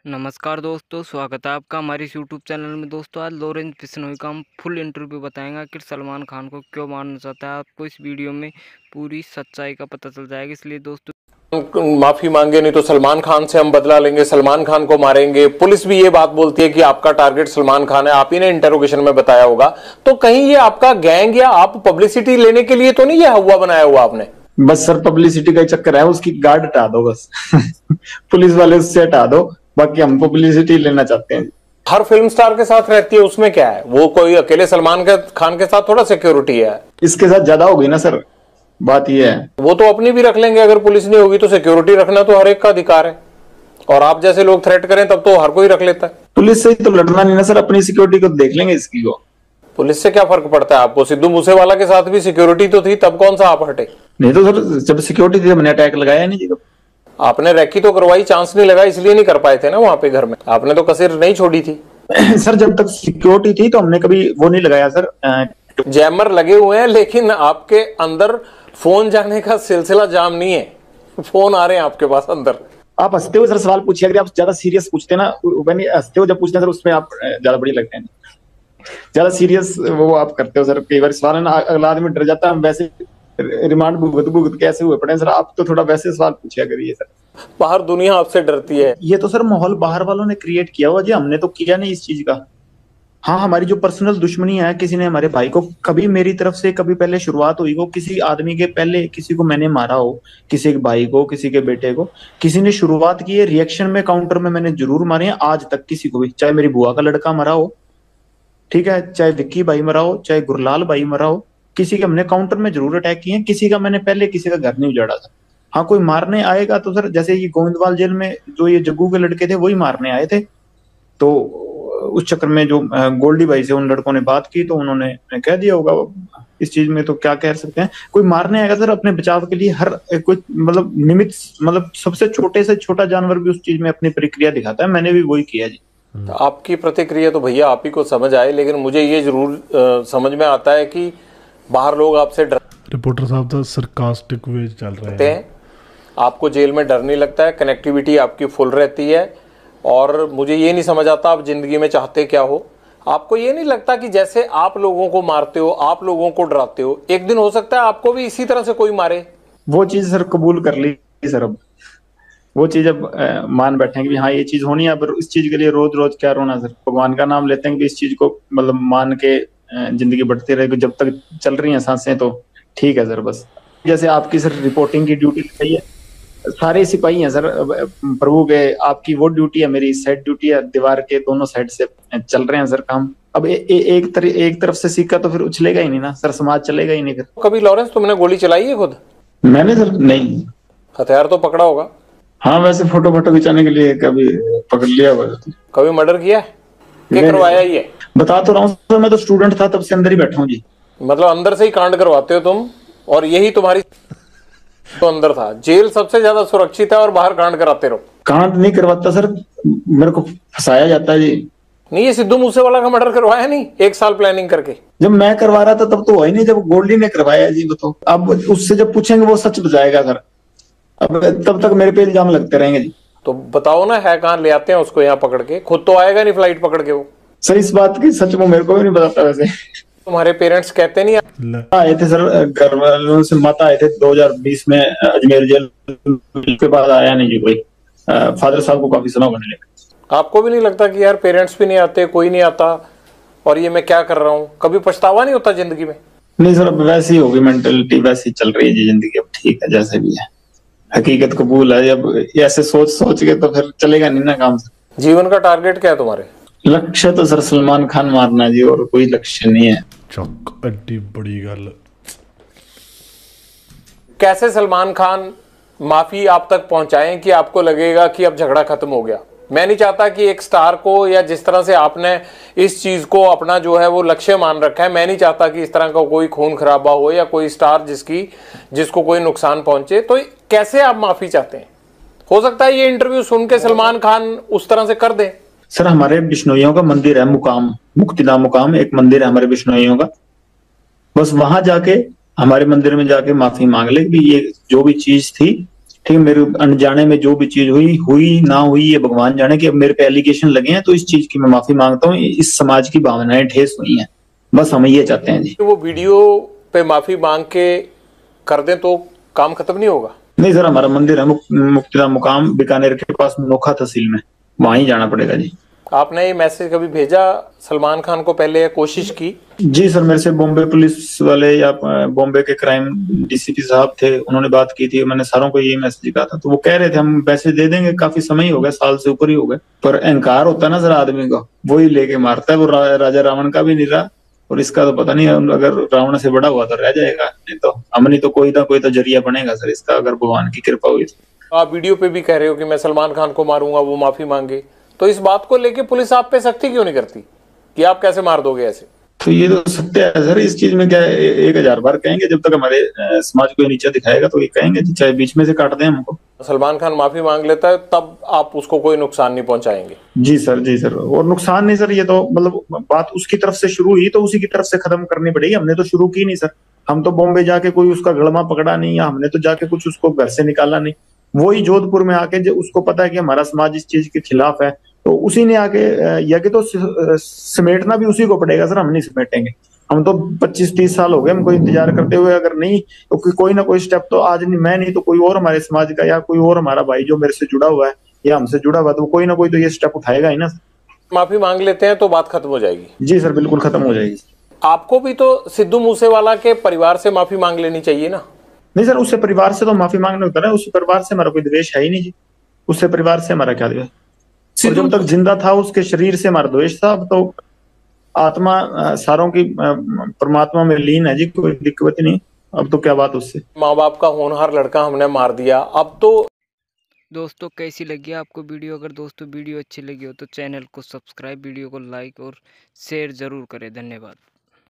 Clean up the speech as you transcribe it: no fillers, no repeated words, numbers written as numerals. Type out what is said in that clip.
नमस्कार दोस्तों, स्वागत है आपका हमारे इस यूट्यूब चैनल में। दोस्तों, आज लॉरेंस बिश्नोई का हम फुल इंटरव्यू बताएंगे कि सलमान खान को क्यों मारना चाहता है। आपको इस वीडियो में पूरी सच्चाई का पता चल जाएगा। इसलिए दोस्तों, माफी मांगे नहीं तो सलमान खान से हम बदला लेंगे, सलमान खान को मारेंगे। पुलिस भी ये बात बोलती है कि आपका टारगेट सलमान खान है। आप ही ने इंटरोगेशन में बताया होगा। तो कहीं ये आपका गैंग या आप पब्लिसिटी लेने के लिए तो नहीं ये हुआ बनाया हुआ आपने? बस सर पब्लिसिटी का ही चक्कर है, उसकी गार्ड हटा दो बस। पुलिस वाले उससे हटा दो, बाकी हम पब्लिसिटी लेना चाहते हैं। हर फिल्म स्टार के साथ रहती है, उसमें क्या है? वो कोई अकेले सलमान खान के साथ थोड़ा सिक्योरिटी है। इसके साथ ज्यादा हो गई ना सर, बात ये है। वो तो अपनी भी रख लेंगे, अगर पुलिस नहीं होगी तो सिक्योरिटी रखना तो हर एक का अधिकार है। और आप जैसे लोग थ्रेट करें तब तो हर कोई रख लेता है। पुलिस से ही तो लड़ना नहीं ना सर, अपनी सिक्योरिटी को देख लेंगे इसकी को। पुलिस से क्या फर्क पड़ता है आपको? सिद्धू मूसेवाला के साथ भी सिक्योरिटी तो थी, तब कौन सा आप हटे? नहीं तो सर जब सिक्योरिटी थी हमने अटैक लगाया नहीं जी। आपने रैकी तो करवाई, चांस नहीं लगा, इसलिए नहीं कर पाए थे ना वहां पे घर में। आपने तो कसर नहीं छोड़ी थी। सर जब तक सिक्योरिटी थी तो हमने कभी वो नहीं लगाया सर। जैमर लगे हुए हैं, लेकिन आपके अंदर फोन जाने का सिलसिला जाम नहीं है। फोन आ रहे हैं आपके पास अंदर। आप हंसते हो सर सवाल पूछिए, अगर आप ज्यादा सीरियस पूछते ना, हंसते हो जब पूछते हैं सर उसमें आप ज्यादा बढ़िया लगते हैं। ज्यादा सीरियस वो आप करते हो सर, कई बार सवाल है ना अगला आदमी डर जाता है। हम वैसे रिमांड भुगत भुगत कैसे हुए पड़े सर, आप तो थोड़ा वैसे सवाल पूछा करिए सर। बाहर दुनिया आपसे डरती है। ये तो सर माहौल बाहर वालों ने क्रिएट किया हुआ जी, हमने तो किया नहीं इस चीज का। हाँ, हमारी जो पर्सनल दुश्मनी है, किसी ने हमारे भाई को कभी मेरी तरफ से कभी पहले शुरुआत हुई हो, किसी आदमी के पहले किसी को मैंने मारा हो, किसी के भाई को, किसी के बेटे को, किसी ने शुरुआत की है रिएक्शन में, काउंटर में मैंने जरूर मारे हैं। आज तक किसी को भी, चाहे मेरी बुआ का लड़का मरा हो, ठीक है, चाहे विक्की भाई मरा हो, चाहे गुरलाल भाई मरा हो, किसी के हमने काउंटर में जरूर अटैक किए हैं। किसी का मैंने पहले किसी का घर नहीं उजाड़ा था। हाँ, कोई मारने आएगा तो सर जैसे ये गोविंदवाल जेल में जो ये जग्गू के लड़के थे वही मारने आए थे, तो उस चक्कर में जो गोल्डी भाई से उन लड़कों ने बात की तो उन्होंने कह दिया होगा। इस चीज में तो क्या कह सकते हैं। कोई मारने आएगा सर अपने बचाव के लिए, हर कोई मतलब निमित्त, मतलब सबसे छोटे से छोटा जानवर भी उस चीज में अपनी प्रक्रिया दिखाता है। मैंने भी वही किया जी। तो आपकी प्रतिक्रिया तो भैया आप ही को समझ आए, लेकिन मुझे ये जरूर समझ में आता है कि बाहर लोग आपसे रिपोर्टर साहब तो सरकास्टिक वे चल रहे हैं। आपको जेल में डर नहीं लगता है, कनेक्टिविटी आपकी फुल रहती है। और मुझे ये नहीं समझ आता आप जिंदगी में चाहते क्या हो। आपको ये नहीं लगता कि जैसे आप लोगों को मारते हो, आप लोगों को डराते हो, एक दिन हो सकता है आपको भी इसी तरह से कोई मारे? वो चीज सर कबूल कर ली सर, अब वो चीज अब मान बैठे कि हाँ ये चीज होनी है। अब इस चीज के लिए रोज रोज क्या रोना सर, भगवान का नाम लेते हैं कि इस चीज को मतलब मान के जिंदगी बढ़ती रहेगी। जब तक चल रही हैं सांसें तो ठीक है सर। बस जैसे आपकी सर रिपोर्टिंग की ड्यूटी लगाई है, सारे सिपाही हैं सर प्रभु के। आपकी वो ड्यूटी है, मेरी साइड ड्यूटी है, दीवार के दोनों साइड से चल रहे हैं सर काम। अब एक तरफ से सिक्का तो फिर उछलेगा ही नहीं ना सर, समाज चलेगा ही नहीं फिर। कभी लॉरेंस तुमने गोली चलाई है खुद? मैंने सर नहीं। हथियार तो पकड़ा होगा? हाँ, वैसे फोटो फोटो खिंचाने के लिए कभी पकड़ लिया हुआ। कभी मर्डर किया है? क्या करवाया ये? बता तो रहा हूँ सर, मैं तो स्टूडेंट था तब से अंदर ही बैठा हूँ जी। मतलब अंदर से ही कांड करवाते हो तुम, और यही तुम्हारी तो अंदर था। जेल सबसे ज्यादा सुरक्षित है और बाहर कांड कराते रहो। कांड नहीं करवाता सर, मेरे को फंसाया जाता है जी। नहीं, ये सिद्धू मूसेवाला का मर्डर करवाया नहीं 1 साल प्लानिंग करके? जब मैं करवा रहा था तब तो हुआ ही नहीं, जब गोल्डी ने करवाया जी। बताओ, अब उससे जब पूछेंगे वो सच बताएगा सर। अब तब तक मेरे पे इल्जाम लगते रहेंगे जी। तो बताओ ना, है कहाँ? ले आते हैं उसको यहाँ पकड़ के। खुद तो आएगा नहीं फ्लाइट पकड़ के वो। सर इस बात की सच वो मेरे को भी नहीं बताता वैसे। तुम्हारे पेरेंट्स कहते नहीं? आए थे सर, घर वालों से मत आए थे 2020 में अजमेर जेल के बाद आया नहीं जी कोई। फादर साहब को काफी समय होने लगा। आपको भी नहीं लगता कि यार पेरेंट्स भी नहीं आते, कोई नहीं आता, और ये मैं क्या कर रहा हूँ? कभी पछतावा नहीं होता जिंदगी में? नहीं सर, अब वैसी होगी मेंटेलिटी, वैसी चल रही है जी जिंदगी। अब ठीक है जैसे भी है, हकीकत कबूल है। अब ऐसे सोच सोच के तो फिर चलेगा नहीं ना काम। जीवन का टारगेट क्या है तुम्हारे? लक्ष्य तो सर सलमान खान मारना जी, और कोई लक्ष्य नहीं है। चक एडी बड़ी गल। कैसे सलमान खान माफी आप तक पहुंचाएं कि आपको लगेगा कि अब झगड़ा खत्म हो गया? मैं नहीं चाहता कि एक स्टार को, या जिस तरह से आपने इस चीज को अपना जो है वो लक्ष्य मान रखा है, मैं नहीं चाहता कि इस तरह का कोई खून खराबा हो या कोई स्टार जिसको कोई नुकसान पहुंचे। तो कैसे आप माफी चाहते हैं? हो सकता है ये इंटरव्यू सुन के सलमान खान उस तरह से कर दे। सर हमारे बिश्नोइयों का मंदिर है मुकाम, मुक्तिधाम मुकाम एक मंदिर है हमारे बिश्नोइयों का। बस वहां जाके, हमारे मंदिर में जाके माफी मांग ले कि ये जो भी चीज थी ठीक है, मेरे अनजाने में जो भी चीज हुई हुई ना हुई ये भगवान जाने कि अब मेरे पे एलिगेशन लगे हैं, तो इस चीज की मैं माफी मांगता हूँ। इस समाज की भावनाएं ठेस हुई हैं, बस हम ये चाहते हैं जी। वो वीडियो पे माफी मांग के कर दें तो काम खत्म नहीं होगा? नहीं सर, हमारा मंदिर है मुक्तिधाम मुकाम बीकानेर के पास नोखा तहसील में, वहां ही जाना पड़ेगा जी। आपने ये मैसेज कभी भेजा सलमान खान को पहले या कोशिश की? जी सर, मेरे से बॉम्बे पुलिस वाले या बॉम्बे के क्राइम डीसीपी साहब थे, उन्होंने बात की थी, मैंने सारों को यही मैसेज कहा था, तो वो कह रहे थे हम पैसे दे देंगे, काफी समय ही हो गया, साल से ऊपर ही हो गए, पर अहंकार होता है ना सर आदमी का, वही लेके मारता है। वो राजा रावण का भी नहीं रहा, और इसका तो पता नहीं, अगर रावण से बड़ा हुआ तो रह जाएगा, नहीं तो हम नहीं तो कोई ना कोई तो जरिया बनेगा सर इसका, अगर भगवान की कृपा हुई तो। आप वीडियो पे भी कह रहे हो कि मैं सलमान खान को मारूंगा, वो माफी मांगे, तो इस बात को लेके पुलिस आप पे सख्ती क्यों नहीं करती कि आप कैसे मार दोगे ऐसे? तो ये तो सत्य है सर, इस चीज में क्या है, 1000 बार कहेंगे, जब तक हमारे समाज को नीचा दिखाएगा तो ये कहेंगे, चाहे बीच में से काट दें हमको। सलमान खान माफी मांग लेता है तब आप उसको कोई नुकसान नहीं पहुंचाएंगे? जी सर, जी सर, और नुकसान नहीं सर, ये तो मतलब बात उसकी तरफ से शुरू हुई तो उसी की तरफ से खत्म करनी पड़ेगी, हमने तो शुरू की नहीं सर। हम तो बॉम्बे जाके कोई उसका गड़मा पकड़ा नहीं, या हमने तो जाके कुछ उसको घर से निकाला नहीं। वही जोधपुर में आके जो उसको पता है कि हमारा समाज इस चीज के खिलाफ है, तो उसी ने आके या कि तो समेटना भी उसी को पड़ेगा सर, हम नहीं समेटेंगे। हम तो 25-30 साल हो गए हमको इंतजार करते हुए, अगर नहीं तो कोई ना कोई स्टेप तो आज नहीं, मैं नहीं तो कोई और हमारे समाज का या कोई और हमारा भाई जो मेरे से जुड़ा हुआ है या हमसे जुड़ा हुआ है, तो कोई ना कोई तो ये स्टेप उठाएगा ही ना। माफी मांग लेते हैं तो बात खत्म हो जाएगी? जी सर, बिल्कुल खत्म हो जाएगी। आपको भी तो सिद्धू मूसेवाला के परिवार से माफी मांग लेनी चाहिए ना? नहीं सर, उससे परिवार से तो माफी मांगने होता है, उससे परिवार से हमारा कोई द्वेष है ही नहीं जी। उससे परिवार से हमारा क्या द्वेष, और जब तक जिंदा था उसके शरीर से हमारा द्वेष था। अब तो आत्मा सारों की परमात्मा में लीन है जी, कोई दिक्कत नहीं। अब तो क्या बात उससे। माँ बाप का होनहार लड़का हमने मार दिया, अब तो। दोस्तों कैसी लगी आपको वीडियो? अगर दोस्तों वीडियो अच्छी लगी हो तो चैनल को सब्सक्राइब, वीडियो को लाइक और शेयर ज़रूर करें। धन्यवाद।